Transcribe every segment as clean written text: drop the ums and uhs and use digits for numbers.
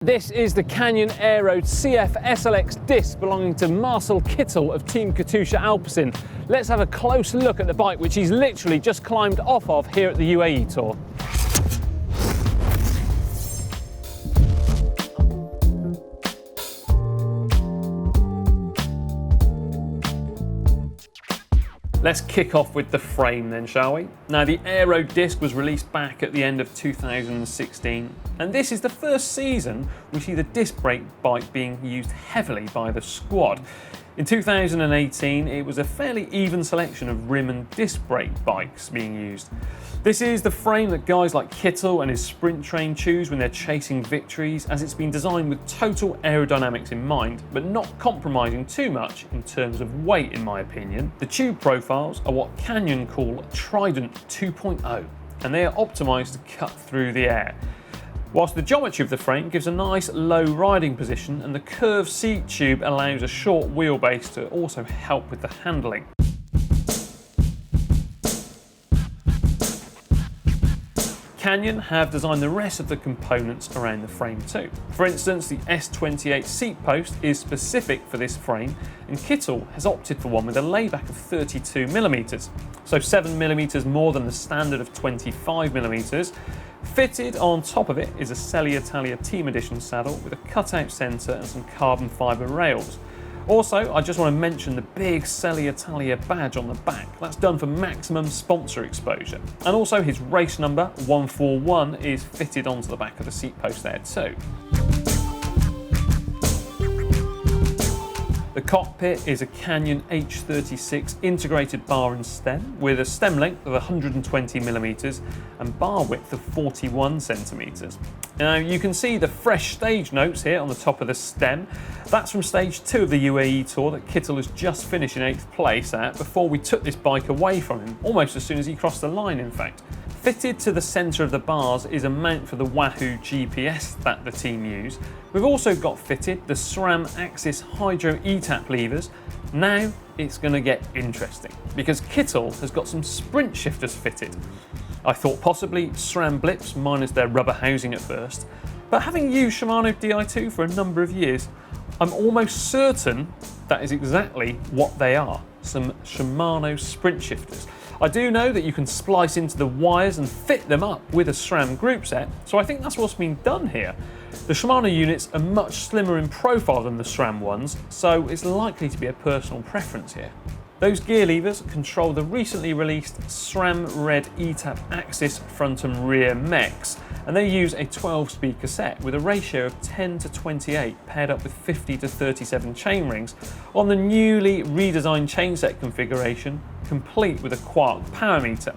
This is the Canyon Aeroad CF SLX disc belonging to Marcel Kittel of Team Katusha Alpecin. Let's have a close look at the bike, which he's literally just climbed off of here at the UAE Tour. Let's kick off with the frame then, shall we? Now, the Aeroad disc was released back at the end of 2016, and this is the first season we see the disc brake bike being used heavily by the squad. In 2018, it was a fairly even selection of rim and disc brake bikes being used. This is the frame that guys like Kittel and his sprint train choose when they're chasing victories, as it's been designed with total aerodynamics in mind, but not compromising too much in terms of weight, in my opinion. The tube profiles are what Canyon call Trident 2.0, and they are optimised to cut through the air. Whilst the geometry of the frame gives a nice low riding position, and the curved seat tube allows a short wheelbase to also help with the handling. Canyon have designed the rest of the components around the frame too. For instance, the S28 seat post is specific for this frame, and Kittel has opted for one with a layback of 32mm, so 7mm more than the standard of 25mm. Fitted on top of it is a Selle Italia Team Edition saddle with a cutout centre and some carbon fibre rails. Also, I just want to mention the big Selle Italia badge on the back. That's done for maximum sponsor exposure. And also his race number 141 is fitted onto the back of the seat post there too. The cockpit is a Canyon H36 integrated bar and stem with a stem length of 120mm and bar width of 41cm. Now you can see the fresh stage notes here on the top of the stem. That's from stage 2 of the UAE Tour that Kittel has just finished in 8th place at before we took this bike away from him, almost as soon as he crossed the line in fact. Fitted to the centre of the bars is a mount for the Wahoo GPS that the team use. We've also got fitted the SRAM Axis Hydro ETAP levers. Now it's going to get interesting because Kittel has got some sprint shifters fitted. I thought possibly SRAM blips minus their rubber housing at first, but having used Shimano Di2 for a number of years, I'm almost certain that is exactly what they are, some Shimano sprint shifters. I do know that you can splice into the wires and fit them up with a SRAM group set, so I think that's what's been done here. The Shimano units are much slimmer in profile than the SRAM ones, so it's likely to be a personal preference here. Those gear levers control the recently released SRAM Red ETAP Axis front and rear mechs, and they use a 12-speed cassette with a ratio of 10:28 paired up with 50:37 chain rings on the newly redesigned chainset configuration, complete with a Quark power meter.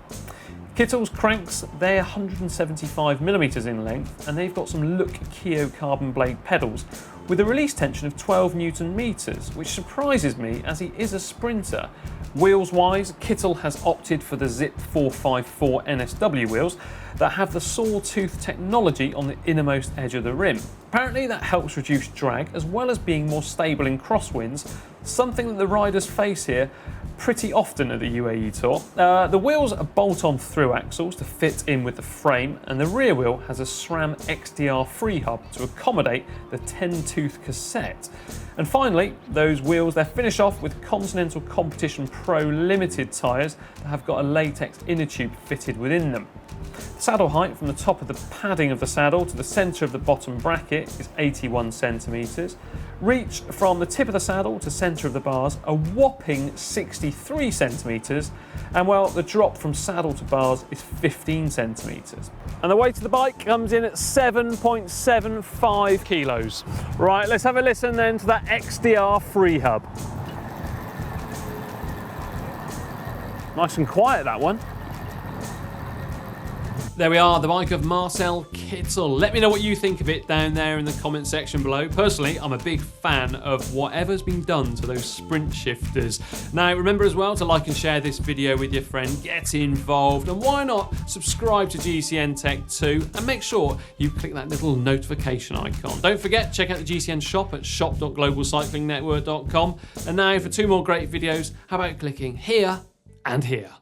Kittel's cranks, they're 175mm in length, and they've got some Look Keo carbon blade pedals with a release tension of 12 Newton meters, which surprises me as he is a sprinter. Wheels wise, Kittel has opted for the Zip 454 NSW wheels that have the sawtooth technology on the innermost edge of the rim. Apparently that helps reduce drag as well as being more stable in crosswinds, something that the riders face here pretty often at the UAE Tour. The wheels are bolt-on through axles to fit in with the frame, and the rear wheel has a SRAM XDR free hub to accommodate the 10-tooth cassette. And finally, those wheels, they're finished off with Continental Competition Pro Limited tyres that have got a latex inner tube fitted within them. The saddle height from the top of the padding of the saddle to the centre of the bottom bracket is 81cm. Reach from the tip of the saddle to centre of the bars a whopping 63cm, and well, the drop from saddle to bars is 15cm. And the weight of the bike comes in at 7.75 kilos. Right, let's have a listen then to that XDR free hub. Nice and quiet, that one. There we are, the bike of Marcel Kittel. Let me know what you think of it down there in the comment section below. Personally, I'm a big fan of whatever's been done to those sprint shifters. Now, remember as well to like and share this video with your friend, get involved, and why not subscribe to GCN Tech too, and make sure you click that little notification icon. Don't forget, check out the GCN shop at shop.globalcyclingnetwork.com. And now for 2 more great videos, how about clicking here and here.